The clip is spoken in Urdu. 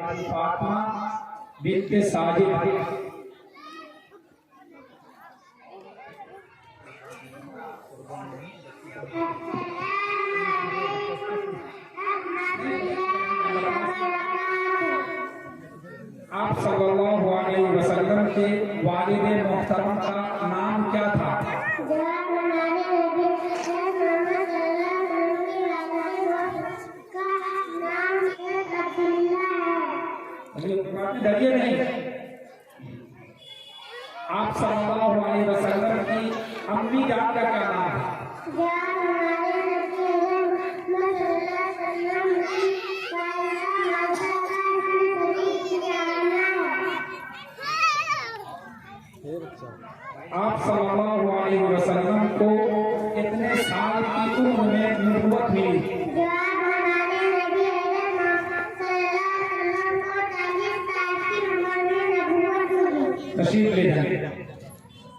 فاطمہ بنت ساجد آپ صلی اللہ علیہ وسلم کے والد محترم کا نام کیا تھا؟ ڈریے نہیں، آپ صلی اللہ علیہ وسلم کی امی جان کا کیا نام ہے؟ آپ صلی اللہ علیہ وسلم کو کتنے سال کی عمر میں نبوت ملی؟ تشریف لے جائیں۔